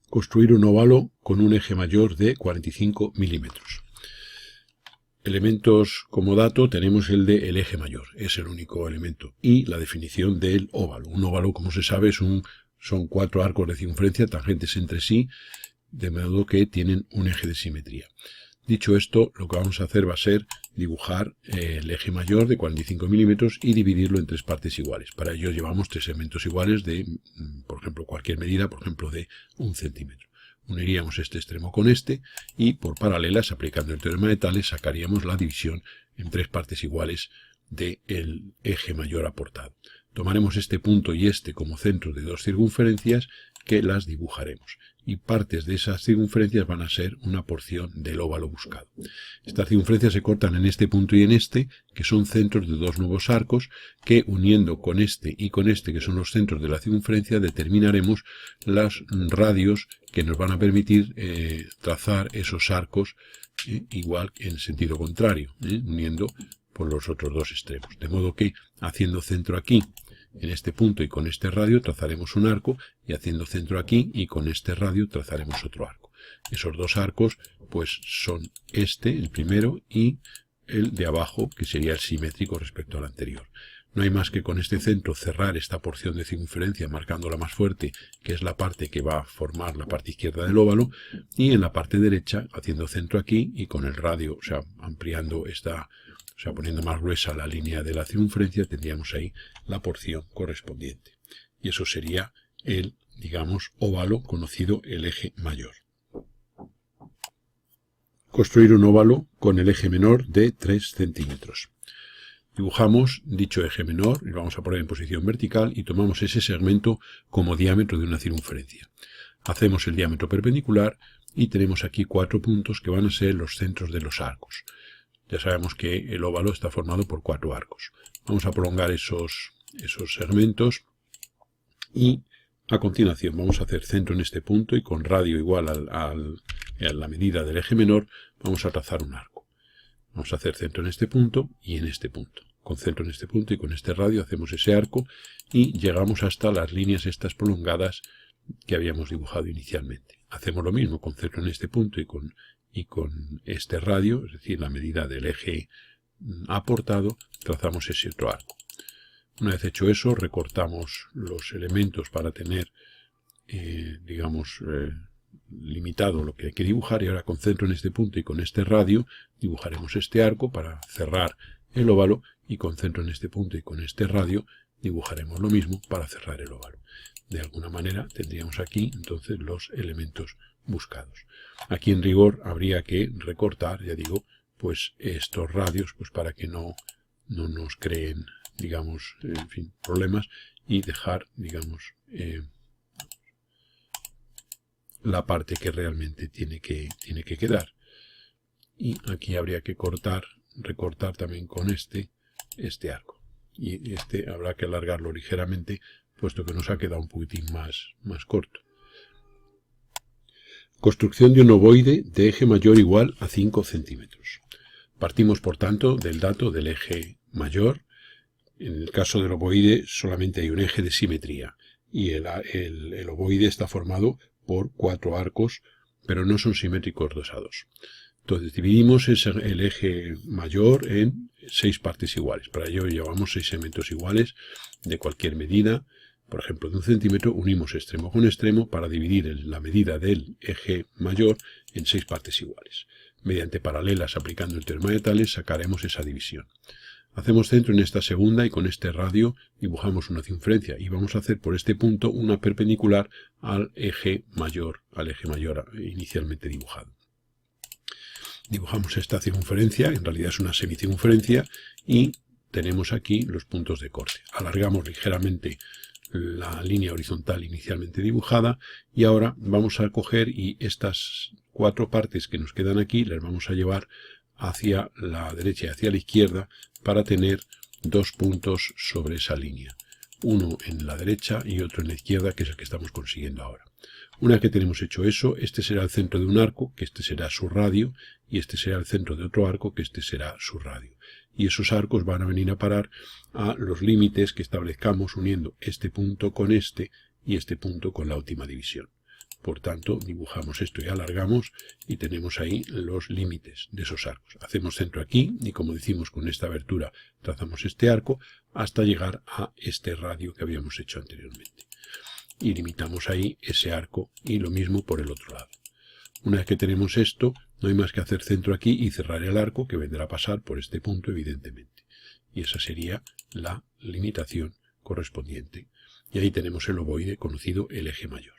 construir un óvalo con un eje mayor de 45 milímetros. Elementos como dato tenemos el de el eje mayor, es el único elemento, y la definición del óvalo. Un óvalo, como se sabe, son 4 arcos de circunferencia tangentes entre sí, de modo que tienen un eje de simetría. Dicho esto, lo que vamos a hacer va a ser dibujar el eje mayor de 45 milímetros y dividirlo en 3 partes iguales. Para ello llevamos 3 segmentos iguales de, por ejemplo, cualquier medida, por ejemplo, de 1 centímetro. Uniríamos este extremo con este y por paralelas, aplicando el teorema de Tales, sacaríamos la división en 3 partes iguales del eje mayor aportado. Tomaremos este punto y este como centros de 2 circunferencias que las dibujaremos. Y partes de esas circunferencias van a ser una porción del óvalo buscado. Estas circunferencias se cortan en este punto y en este, que son centros de 2 nuevos arcos, que uniendo con este y con este, que son los centros de la circunferencia, determinaremos los radios que nos van a permitir trazar esos arcos igual que en sentido contrario, uniendo por los otros 2 extremos. De modo que, haciendo centro aquí, en este punto y con este radio trazaremos un arco, y haciendo centro aquí y con este radio trazaremos otro arco. Esos 2 arcos pues son este, el primero, y el de abajo, que sería el simétrico respecto al anterior. No hay más que con este centro cerrar esta porción de circunferencia marcándola más fuerte, que es la parte que va a formar la parte izquierda del óvalo, y en la parte derecha haciendo centro aquí y con el radio, o sea, ampliando esta, o sea, poniendo más gruesa la línea de la circunferencia, tendríamos ahí la porción correspondiente. Y eso sería el, digamos, óvalo conocido el eje mayor. Construir un óvalo con el eje menor de 3 centímetros. Dibujamos dicho eje menor, y lo vamos a poner en posición vertical, y tomamos ese segmento como diámetro de una circunferencia. Hacemos el diámetro perpendicular y tenemos aquí 4 puntos que van a ser los centros de los arcos. Ya sabemos que el óvalo está formado por 4 arcos. Vamos a prolongar esos segmentos y a continuación vamos a hacer centro en este punto y con radio igual a la medida del eje menor vamos a trazar un arco. Vamos a hacer centro en este punto y en este punto. Con centro en este punto y con este radio hacemos ese arco y llegamos hasta las líneas estas prolongadas que habíamos dibujado inicialmente. Hacemos lo mismo con centro en este punto y con este radio, es decir, la medida del eje aportado, trazamos ese otro arco. Una vez hecho eso, recortamos los elementos para tener, digamos, limitado lo que hay que dibujar, y ahora con centro en este punto y con este radio dibujaremos este arco para cerrar el óvalo, y con centro en este punto y con este radio dibujaremos lo mismo para cerrar el óvalo. De alguna manera tendríamos aquí entonces los elementos buscados. Aquí en rigor habría que recortar, ya digo, pues estos radios, pues para que no nos creen, digamos, en fin, problemas, y dejar, digamos, la parte que realmente tiene que quedar. Y aquí habría que recortar también con este arco. Y este habrá que alargarlo ligeramente, puesto que nos ha quedado un poquitín más corto. Construcción de un ovoide de eje mayor igual a 5 centímetros. Partimos, por tanto, del dato del eje mayor. En el caso del ovoide solamente hay un eje de simetría, y el ovoide está formado por 4 arcos, pero no son simétricos 2 a 2. Entonces dividimos el eje mayor en 6 partes iguales. Para ello llevamos 6 segmentos iguales de cualquier medida. Por ejemplo, de 1 centímetro unimos extremo con extremo para dividir la medida del eje mayor en 6 partes iguales. Mediante paralelas aplicando el teorema de Tales sacaremos esa división. Hacemos centro en esta segunda y con este radio dibujamos una circunferencia, y vamos a hacer por este punto una perpendicular al eje mayor inicialmente dibujado. Dibujamos esta circunferencia, en realidad es una semicircunferencia, y tenemos aquí los puntos de corte. Alargamos ligeramente la línea horizontal inicialmente dibujada, y ahora vamos a coger y estas 4 partes que nos quedan aquí las vamos a llevar hacia la derecha y hacia la izquierda para tener 2 puntos sobre esa línea. Uno en la derecha y otro en la izquierda, que es el que estamos consiguiendo ahora. Una vez que tenemos hecho eso, este será el centro de un arco, que este será su radio, y este será el centro de otro arco, que este será su radio. Y esos arcos van a venir a parar a los límites que establezcamos uniendo este punto con este y este punto con la última división. Por tanto, dibujamos esto y alargamos y tenemos ahí los límites de esos arcos. Hacemos centro aquí y, como decimos, con esta abertura trazamos este arco hasta llegar a este radio que habíamos hecho anteriormente. Y limitamos ahí ese arco y lo mismo por el otro lado. Una vez que tenemos esto, no hay más que hacer centro aquí y cerrar el arco, que vendrá a pasar por este punto, evidentemente. Y esa sería la limitación correspondiente. Y ahí tenemos el ovoide, conocido el eje mayor.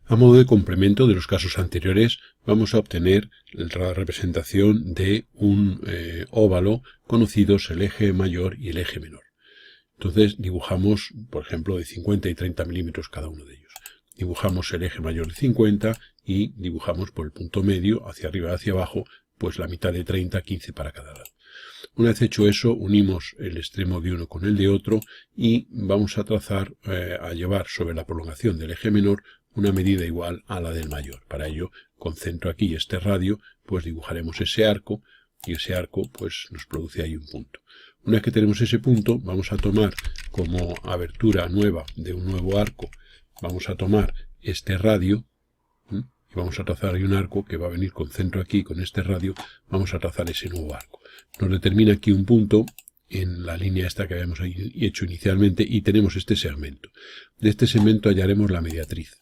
A modo de complemento de los casos anteriores, vamos a obtener la representación de un óvalo, conocidos el eje mayor y el eje menor. Entonces dibujamos, por ejemplo, de 50 y 30 milímetros cada uno de ellos. Dibujamos el eje mayor de 50 y dibujamos por el punto medio, hacia arriba y hacia abajo, pues la mitad de 30, 15 para cada lado. Una vez hecho eso, unimos el extremo de uno con el de otro y vamos a trazar, a llevar sobre la prolongación del eje menor una medida igual a la del mayor. Para ello, concentro aquí este radio, pues dibujaremos ese arco y ese arco pues nos produce ahí un punto. Una vez que tenemos ese punto, vamos a tomar como abertura nueva de un nuevo arco, vamos a tomar este radio y vamos a trazar ahí un arco que va a venir con centro aquí, con este radio, vamos a trazar ese nuevo arco. Nos determina aquí un punto en la línea esta que habíamos hecho inicialmente y tenemos este segmento. De este segmento hallaremos la mediatriz.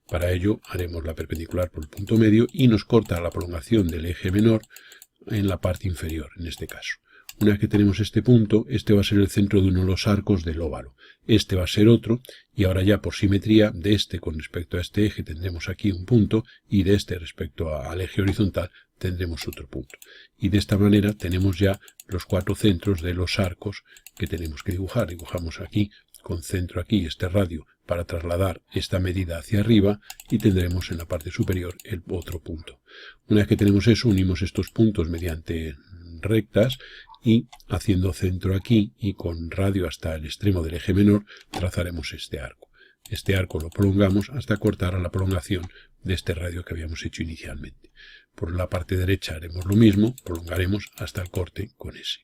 Para ello haremos la perpendicular por el punto medio y nos corta la prolongación del eje menor en la parte inferior, en este caso. Una vez que tenemos este punto, este va a ser el centro de uno de los arcos del óvalo. Este va a ser otro, y ahora ya por simetría, de este con respecto a este eje tendremos aquí un punto, y de este respecto al eje horizontal tendremos otro punto. Y de esta manera tenemos ya los 4 centros de los arcos que tenemos que dibujar. Dibujamos aquí, con centro aquí, este radio, para trasladar esta medida hacia arriba, y tendremos en la parte superior el otro punto. Una vez que tenemos eso, unimos estos puntos mediante rectas y haciendo centro aquí y con radio hasta el extremo del eje menor trazaremos este arco. Este arco lo prolongamos hasta cortar a la prolongación de este radio que habíamos hecho inicialmente. Por la parte derecha haremos lo mismo, prolongaremos hasta el corte con ese.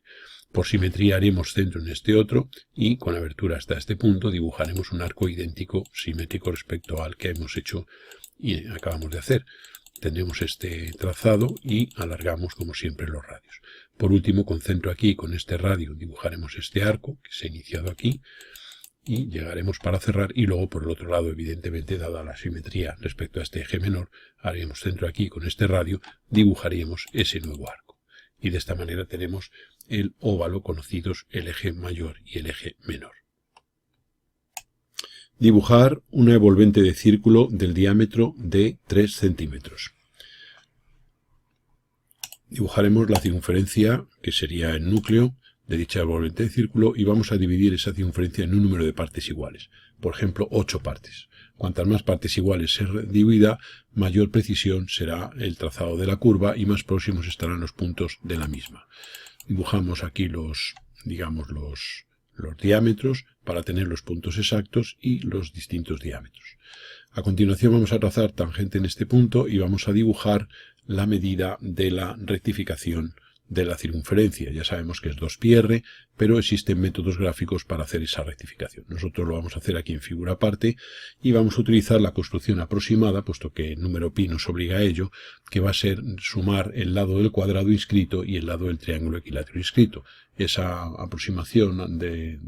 Por simetría haremos centro en este otro y con abertura hasta este punto dibujaremos un arco idéntico, simétrico respecto al que hemos hecho y acabamos de hacer. Tendremos este trazado y alargamos como siempre los radios. Por último, con centro aquí, con este radio, dibujaremos este arco que se ha iniciado aquí y llegaremos para cerrar y luego por el otro lado, evidentemente, dada la simetría respecto a este eje menor, haremos centro aquí con este radio, dibujaríamos ese nuevo arco. Y de esta manera tenemos el óvalo conocidos el eje mayor y el eje menor. Dibujar una envolvente de círculo del diámetro de 3 centímetros. Dibujaremos la circunferencia, que sería el núcleo de dicha envolvente de círculo, y vamos a dividir esa circunferencia en un número de partes iguales. Por ejemplo, 8 partes. Cuantas más partes iguales se divida, mayor precisión será el trazado de la curva y más próximos estarán los puntos de la misma. Dibujamos aquí los diámetros para tener los puntos exactos y los distintos diámetros. A continuación vamos a trazar tangente en este punto y vamos a dibujar la medida de la rectificación de la circunferencia. Ya sabemos que es 2πr, pero existen métodos gráficos para hacer esa rectificación. Nosotros lo vamos a hacer aquí en figura aparte y vamos a utilizar la construcción aproximada, puesto que el número pi nos obliga a ello, que va a ser sumar el lado del cuadrado inscrito y el lado del triángulo equilátero inscrito. Esa aproximación de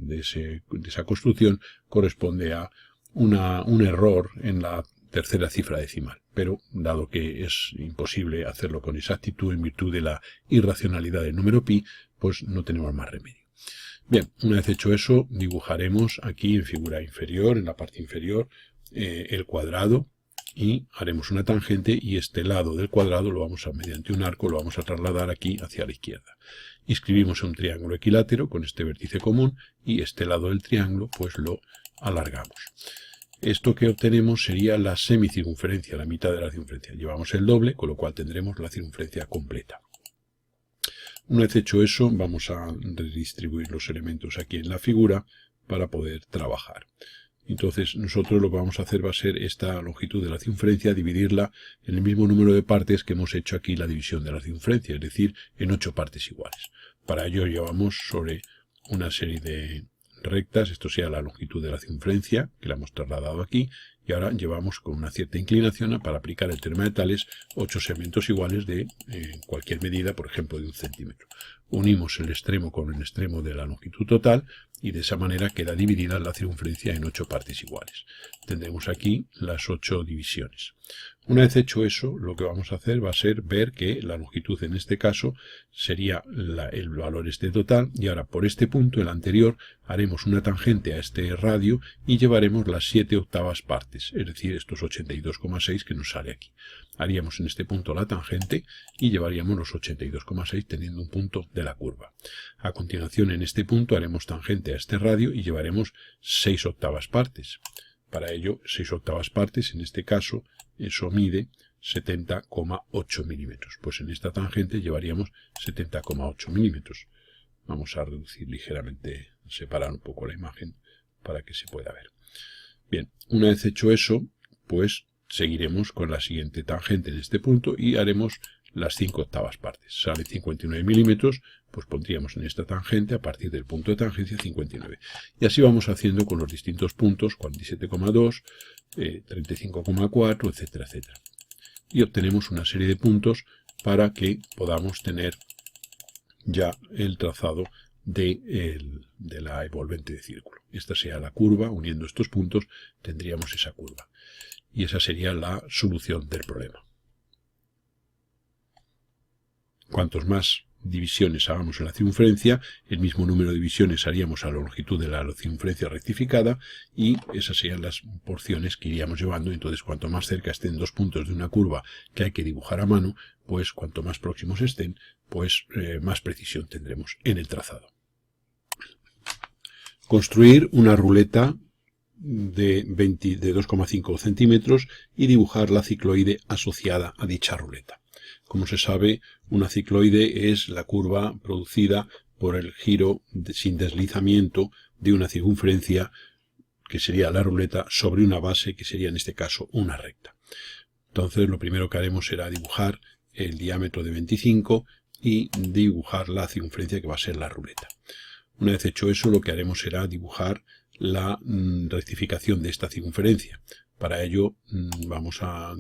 esa construcción corresponde a un error en la tercera cifra decimal, pero dado que es imposible hacerlo con exactitud en virtud de la irracionalidad del número pi, pues no tenemos más remedio. Bien, una vez hecho eso, dibujaremos aquí en figura inferior, en la parte inferior, el cuadrado y haremos una tangente y este lado del cuadrado lo vamos a, mediante un arco, lo vamos a trasladar aquí hacia la izquierda. Inscribimos un triángulo equilátero con este vértice común y este lado del triángulo pues lo alargamos. Esto que obtenemos sería la semicircunferencia, la mitad de la circunferencia. Llevamos el doble, con lo cual tendremos la circunferencia completa. Una vez hecho eso, vamos a redistribuir los elementos aquí en la figura para poder trabajar. Entonces, nosotros lo que vamos a hacer va a ser esta longitud de la circunferencia, dividirla en el mismo número de partes que hemos hecho aquí la división de la circunferencia, es decir, en 8 partes iguales. Para ello llevamos sobre una serie de rectas, esto sea la longitud de la circunferencia, que la hemos trasladado aquí, y ahora llevamos con una cierta inclinación para aplicar el teorema de Tales 8 segmentos iguales de cualquier medida, por ejemplo de 1 centímetro. Unimos el extremo con el extremo de la longitud total y de esa manera queda dividida la circunferencia en 8 partes iguales. Tendremos aquí las 8 divisiones. Una vez hecho eso, lo que vamos a hacer va a ser ver que la longitud en este caso sería el valor este total, y ahora por este punto, el anterior, haremos una tangente a este radio y llevaremos las 7/8 partes, es decir, estos 82,6 que nos sale aquí. Haríamos en este punto la tangente y llevaríamos los 82,6 teniendo un punto de la curva. A continuación, en este punto haremos tangente a este radio y llevaremos 6/8 partes. Para ello, 6/8 partes, en este caso, eso mide 70,8 milímetros. Pues en esta tangente llevaríamos 70,8 milímetros. Vamos a reducir ligeramente, separar un poco la imagen para que se pueda ver. Bien, una vez hecho eso, pues seguiremos con la siguiente tangente en este punto y haremos las 5/8 partes. Sale 59 milímetros, pues pondríamos en esta tangente a partir del punto de tangencia 59. Y así vamos haciendo con los distintos puntos, 47,2, 35,4, etcétera, etcétera. Y obtenemos una serie de puntos para que podamos tener ya el trazado de la envolvente de círculo. Esta sea la curva, uniendo estos puntos tendríamos esa curva. Y esa sería la solución del problema. Cuantos más divisiones hagamos en la circunferencia, el mismo número de divisiones haríamos a la longitud de la circunferencia rectificada, y esas serían las porciones que iríamos llevando. Entonces, cuanto más cerca estén dos puntos de una curva que hay que dibujar a mano, pues cuanto más próximos estén, pues más precisión tendremos en el trazado. Construir una ruleta de 2,5 centímetros y dibujar la cicloide asociada a dicha ruleta. Como se sabe, una cicloide es la curva producida por el giro sin deslizamiento de una circunferencia, que sería la ruleta, sobre una base que sería en este caso una recta. Entonces lo primero que haremos será dibujar el diámetro de 25 y dibujar la circunferencia que va a ser la ruleta. Una vez hecho eso, lo que haremos será dibujar la rectificación de esta circunferencia. Para ello vamos a,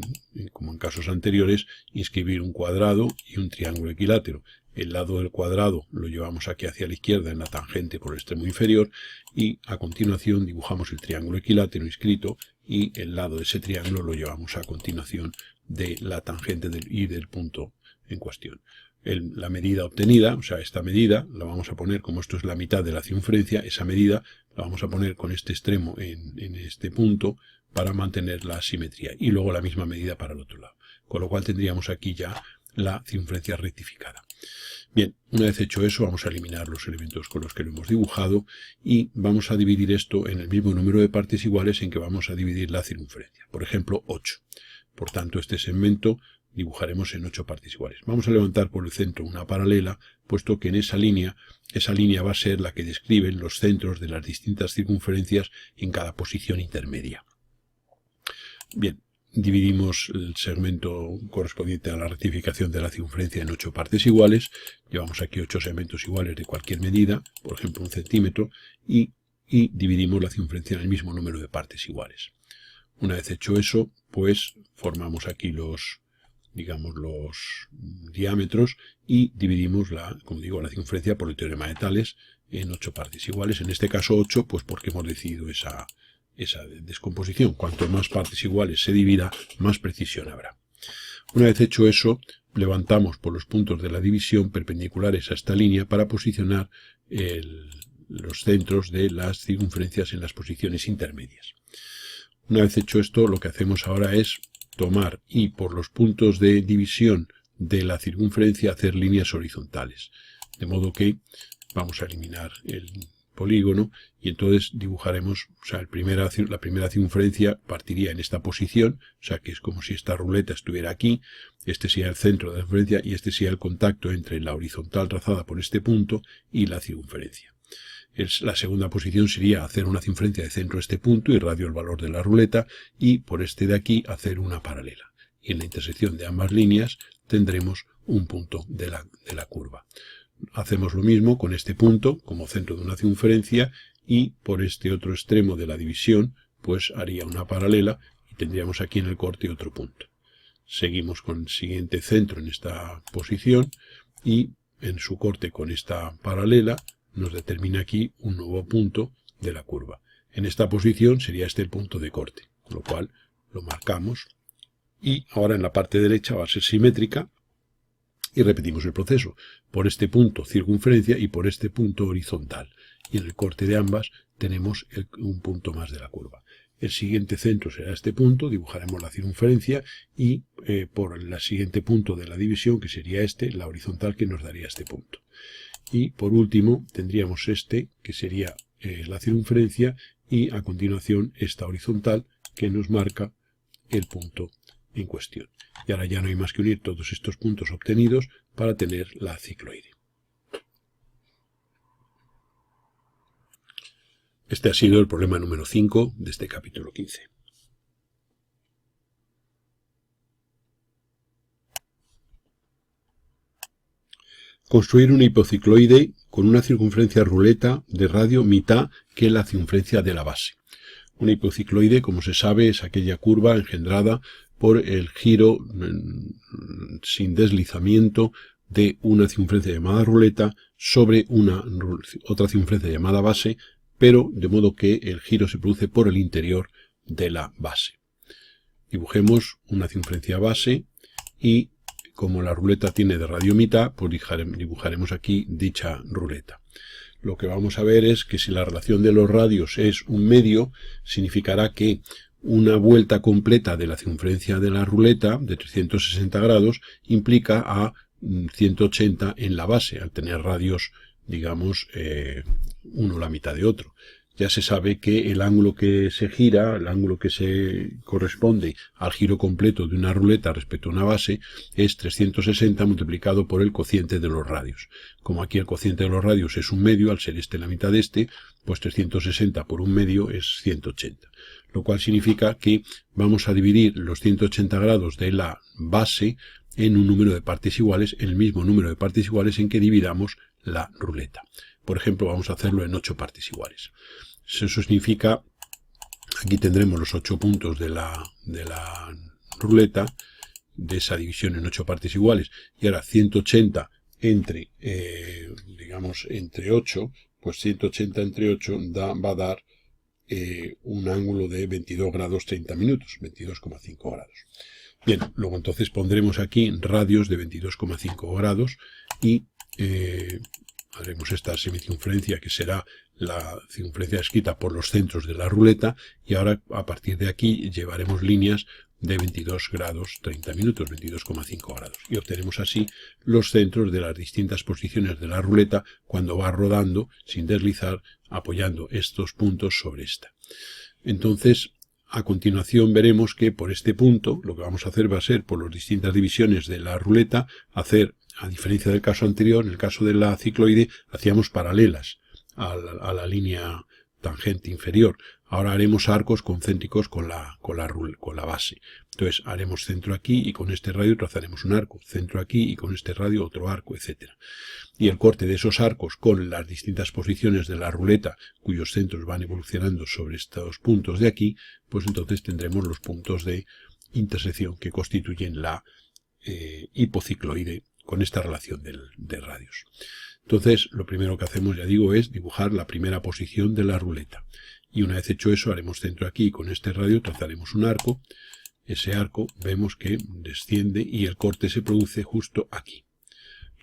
como en casos anteriores, inscribir un cuadrado y un triángulo equilátero. El lado del cuadrado lo llevamos aquí hacia la izquierda en la tangente por el extremo inferior, y a continuación dibujamos el triángulo equilátero inscrito y el lado de ese triángulo lo llevamos a continuación de la tangente y del punto en cuestión. La medida obtenida, o sea, esta medida la vamos a poner, como esto es la mitad de la circunferencia, esa medida la vamos a poner con este extremo en este punto para mantener la simetría, y luego la misma medida para el otro lado. Con lo cual tendríamos aquí ya la circunferencia rectificada. Bien, una vez hecho eso, vamos a eliminar los elementos con los que lo hemos dibujado y vamos a dividir esto en el mismo número de partes iguales en que vamos a dividir la circunferencia. Por ejemplo, 8. Por tanto, este segmento dibujaremos en 8 partes iguales. Vamos a levantar por el centro una paralela, puesto que en esa línea va a ser la que describe los centros de las distintas circunferencias en cada posición intermedia. Bien, dividimos el segmento correspondiente a la rectificación de la circunferencia en 8 partes iguales. Llevamos aquí 8 segmentos iguales de cualquier medida, por ejemplo 1 centímetro, y dividimos la circunferencia en el mismo número de partes iguales. Una vez hecho eso, pues formamos aquí los diámetros y dividimos la circunferencia por el teorema de Tales en 8 partes iguales. En este caso 8, pues porque hemos decidido esa descomposición. Cuanto más partes iguales se divida, más precisión habrá. Una vez hecho eso, levantamos por los puntos de la división perpendiculares a esta línea para posicionar los centros de las circunferencias en las posiciones intermedias. Una vez hecho esto, lo que hacemos ahora es tomar y por los puntos de división de la circunferencia hacer líneas horizontales. De modo que vamos a eliminar el polígono y entonces dibujaremos, o sea, la primera circunferencia partiría en esta posición, o sea que es como si esta ruleta estuviera aquí, este sería el centro de la circunferencia y este sería el contacto entre la horizontal trazada por este punto y la circunferencia. La segunda posición sería hacer una circunferencia de centro a este punto y radio el valor de la ruleta, y por este de aquí hacer una paralela. Y en la intersección de ambas líneas tendremos un punto de la curva. Hacemos lo mismo con este punto como centro de una circunferencia, y por este otro extremo de la división, pues haría una paralela y tendríamos aquí en el corte otro punto. Seguimos con el siguiente centro en esta posición y en su corte con esta paralela nos determina aquí un nuevo punto de la curva. En esta posición sería este el punto de corte, con lo cual lo marcamos y ahora en la parte derecha va a ser simétrica y repetimos el proceso por este punto circunferencia y por este punto horizontal, y en el corte de ambas tenemos un punto más de la curva. El siguiente centro será este punto, dibujaremos la circunferencia y por el siguiente punto de la división, que sería este, la horizontal que nos daría este punto. Y por último tendríamos este, que sería la circunferencia, y a continuación esta horizontal que nos marca el punto en cuestión. Y ahora ya no hay más que unir todos estos puntos obtenidos para tener la cicloide. Este ha sido el problema número 5 de este capítulo 15. Construir una hipocicloide con una circunferencia ruleta de radio mitad que la circunferencia de la base. Una hipocicloide, como se sabe, es aquella curva engendrada por el giro sin deslizamiento de una circunferencia llamada ruleta sobre otra circunferencia llamada base, pero de modo que el giro se produce por el interior de la base. Dibujemos una circunferencia base y como la ruleta tiene de radio mitad, pues dibujaremos aquí dicha ruleta. Lo que vamos a ver es que si la relación de los radios es un medio, significará que una vuelta completa de la circunferencia de la ruleta de 360 grados implica a 180 en la base, al tener radios, digamos, uno la mitad de otro. Ya se sabe que el ángulo que se gira, el ángulo que se corresponde al giro completo de una ruleta respecto a una base, es 360 multiplicado por el cociente de los radios. Como aquí el cociente de los radios es un medio, al ser este la mitad de este, pues 360 por un medio es 180. Lo cual significa que vamos a dividir los 180 grados de la base en un número de partes iguales, en el mismo número de partes iguales en que dividamos la ruleta. Por ejemplo, vamos a hacerlo en 8 partes iguales. Eso significa, aquí tendremos los 8 puntos de la ruleta, de esa división en 8 partes iguales, y ahora 180 entre, digamos, entre 8, pues 180 entre 8 va a dar un ángulo de 22 grados 30 minutos, 22,5 grados. Bien, luego entonces pondremos aquí radios de 22,5 grados y haremos esta semicircunferencia que será la circunferencia escrita por los centros de la ruleta, y ahora a partir de aquí llevaremos líneas de 22 grados 30 minutos, 22,5 grados, y obtenemos así los centros de las distintas posiciones de la ruleta cuando va rodando sin deslizar, apoyando estos puntos sobre esta. Entonces, a continuación veremos que por este punto lo que vamos a hacer va a ser, por las distintas divisiones de la ruleta, hacer, a diferencia del caso anterior, en el caso de la cicloide, hacíamos paralelas a la línea tangente inferior. Ahora haremos arcos concéntricos con la base. Entonces haremos centro aquí y con este radio trazaremos un arco, centro aquí y con este radio otro arco, etc. Y el corte de esos arcos con las distintas posiciones de la ruleta, cuyos centros van evolucionando sobre estos puntos de aquí, pues entonces tendremos los puntos de intersección que constituyen la hipocicloide con esta relación de radios. Entonces, lo primero que hacemos, ya digo, es dibujar la primera posición de la ruleta. Y una vez hecho eso, haremos centro aquí y con este radio trazaremos un arco. Ese arco vemos que desciende y el corte se produce justo aquí.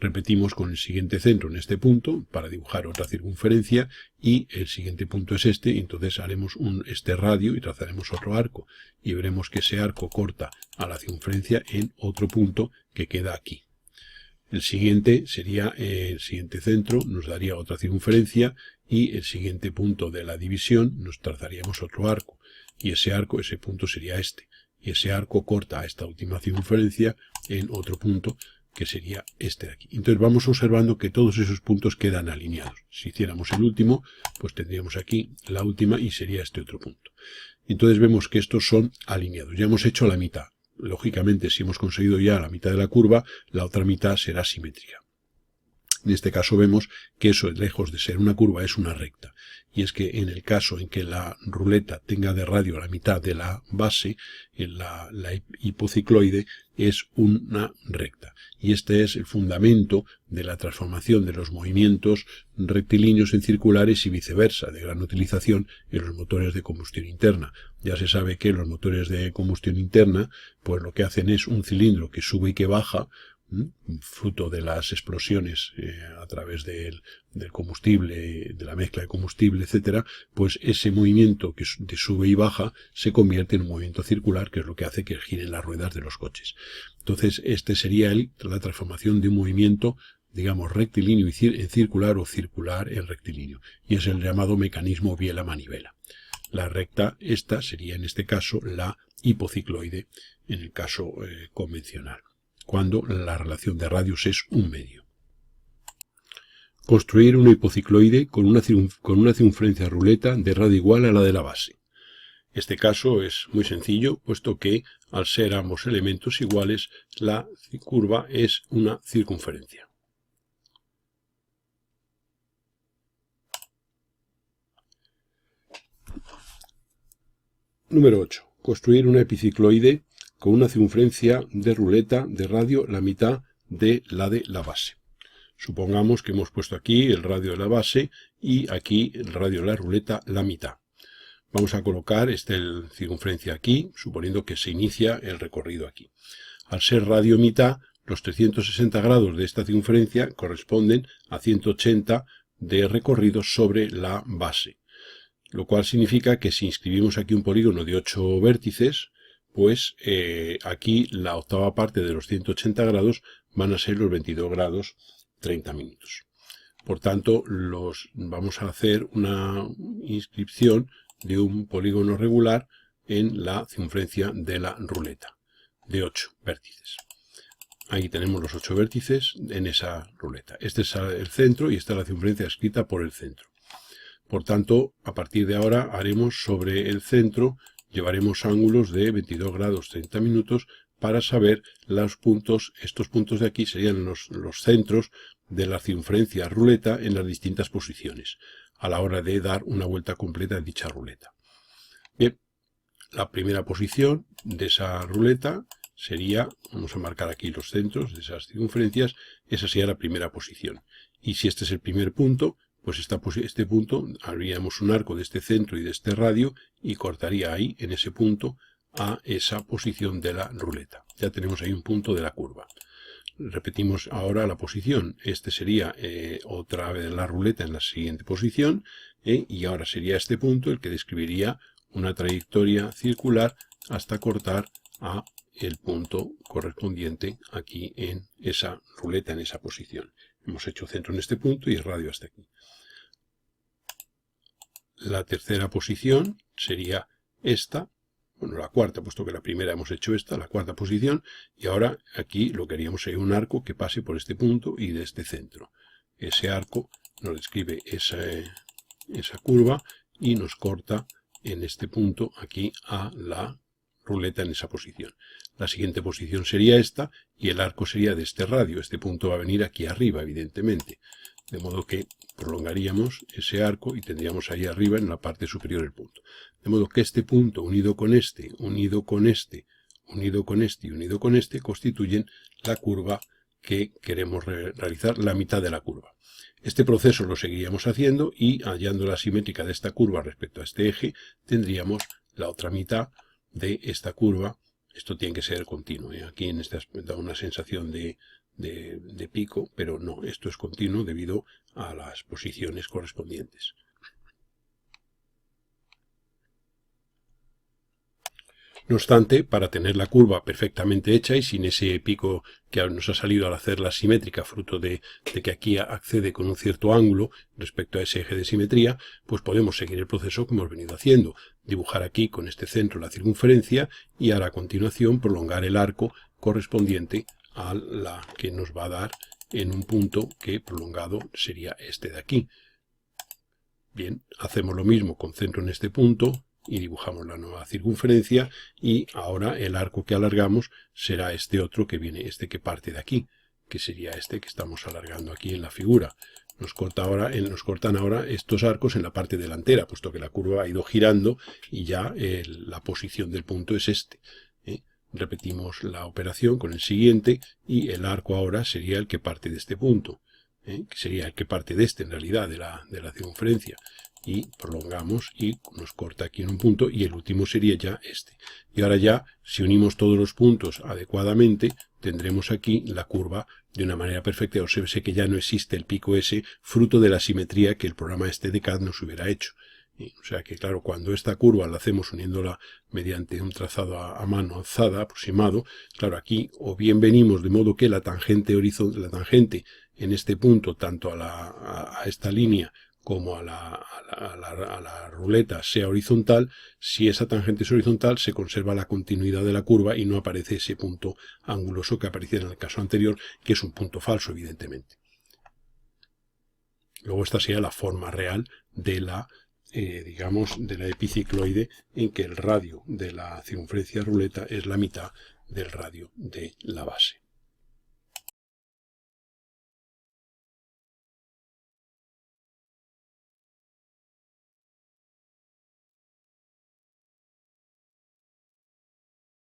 Repetimos con el siguiente centro en este punto para dibujar otra circunferencia y el siguiente punto es este, y entonces haremos este radio y trazaremos otro arco. Y veremos que ese arco corta a la circunferencia en otro punto que queda aquí. El siguiente sería el siguiente centro, nos daría otra circunferencia y el siguiente punto de la división nos trazaríamos otro arco. Y ese arco, ese punto sería este. Y ese arco corta a esta última circunferencia en otro punto que sería este de aquí. Entonces vamos observando que todos esos puntos quedan alineados. Si hiciéramos el último, pues tendríamos aquí la última y sería este otro punto. Entonces vemos que estos son alineados. Ya hemos hecho la mitad. Lógicamente, si hemos conseguido ya la mitad de la curva, la otra mitad será simétrica. En este caso vemos que eso, lejos de ser una curva, es una recta. Y es que en el caso en que la ruleta tenga de radio la mitad de la base, la hipocicloide es una recta. Y este es el fundamento de la transformación de los movimientos rectilíneos en circulares y viceversa, de gran utilización en los motores de combustión interna. Ya se sabe que los motores de combustión interna, pues lo que hacen es un cilindro que sube y que baja, fruto de las explosiones a través del combustible, de la mezcla de combustible, etcétera, pues ese movimiento que de sube y baja se convierte en un movimiento circular, que es lo que hace que giren las ruedas de los coches. Entonces, este sería la transformación de un movimiento, digamos, rectilíneo en circular o circular en rectilíneo, y es el llamado mecanismo biela-manivela. La recta, esta sería en este caso la hipocicloide, en el caso convencional, cuando la relación de radios es 1 medio. Construir una hipocicloide con una circunferencia ruleta de radio igual a la de la base. Este caso es muy sencillo, puesto que al ser ambos elementos iguales, la curva es una circunferencia. Número 8. Construir una epicicloide con una circunferencia de ruleta de radio la mitad de la base. Supongamos que hemos puesto aquí el radio de la base y aquí el radio de la ruleta la mitad. Vamos a colocar esta circunferencia aquí, suponiendo que se inicia el recorrido aquí. Al ser radio mitad, los 360 grados de esta circunferencia corresponden a 180 de recorrido sobre la base. Lo cual significa que si inscribimos aquí un polígono de 8 vértices, pues aquí la octava parte de los 180 grados van a ser los 22 grados 30 minutos. Por tanto, vamos a hacer una inscripción de un polígono regular en la circunferencia de la ruleta, de 8 vértices. Ahí tenemos los 8 vértices en esa ruleta. Este es el centro y esta es la circunferencia escrita por el centro. Por tanto, a partir de ahora haremos sobre el centro, llevaremos ángulos de 22 grados 30 minutos para saber los puntos. Estos puntos de aquí serían los centros de la circunferencia ruleta en las distintas posiciones, a la hora de dar una vuelta completa en dicha ruleta. Bien, la primera posición de esa ruleta sería, vamos a marcar aquí los centros de esas circunferencias, esa sería la primera posición. Y si este es el primer punto, pues este punto, haríamos un arco de este centro y de este radio y cortaría ahí, en ese punto, a esa posición de la ruleta. Ya tenemos ahí un punto de la curva. Repetimos ahora la posición. Este sería otra vez la ruleta en la siguiente posición, y ahora sería este punto el que describiría una trayectoria circular hasta cortar a el punto correspondiente aquí en esa ruleta, en esa posición. Hemos hecho centro en este punto y el radio hasta aquí. La tercera posición sería esta, bueno, la cuarta, puesto que la primera hemos hecho esta, la cuarta posición, y ahora aquí lo que haríamos sería un arco que pase por este punto y de este centro. Ese arco nos describe esa curva y nos corta en este punto aquí a la ruleta en esa posición. La siguiente posición sería esta y el arco sería de este radio. Este punto va a venir aquí arriba, evidentemente. De modo que prolongaríamos ese arco y tendríamos ahí arriba en la parte superior el punto. De modo que este punto unido con este, unido con este, unido con este y unido con este constituyen la curva que queremos realizar, la mitad de la curva. Este proceso lo seguiríamos haciendo y hallando la simétrica de esta curva respecto a este eje, tendríamos la otra mitad de esta curva. Esto tiene que ser continuo. Aquí en este da una sensación de pico, pero no, esto es continuo debido a las posiciones correspondientes. No obstante, para tener la curva perfectamente hecha y sin ese pico que nos ha salido al hacerla simétrica, fruto de que aquí accede con un cierto ángulo respecto a ese eje de simetría, pues podemos seguir el proceso que hemos venido haciendo. Dibujar aquí con este centro la circunferencia y ahora a continuación prolongar el arco correspondiente a la que nos va a dar en un punto que prolongado sería este de aquí. Bien, hacemos lo mismo con centro en este punto y dibujamos la nueva circunferencia y ahora el arco que alargamos será este otro que viene, este que parte de aquí, que sería este que estamos alargando aquí en la figura. Nos cortan ahora estos arcos en la parte delantera, puesto que la curva ha ido girando y ya la posición del punto es este. Repetimos la operación con el siguiente y el arco ahora sería el que parte de este punto, que sería el que parte de este en realidad, de la circunferencia. Y prolongamos y nos corta aquí en un punto y el último sería ya este. Y ahora ya, si unimos todos los puntos adecuadamente, tendremos aquí la curva de una manera perfecta. Observe que ya no existe el pico S, fruto de la simetría que el programa este de CAD nos hubiera hecho. O sea que, claro, cuando esta curva la hacemos uniéndola mediante un trazado a mano alzada, aproximado, claro, aquí o bien venimos de modo que la tangente en este punto, tanto a esta línea como a la ruleta sea horizontal. Si esa tangente es horizontal, se conserva la continuidad de la curva y no aparece ese punto anguloso que aparecía en el caso anterior, que es un punto falso, evidentemente. Luego esta sería la forma real de la de la epicicloide, en que el radio de la circunferencia ruleta es la mitad del radio de la base.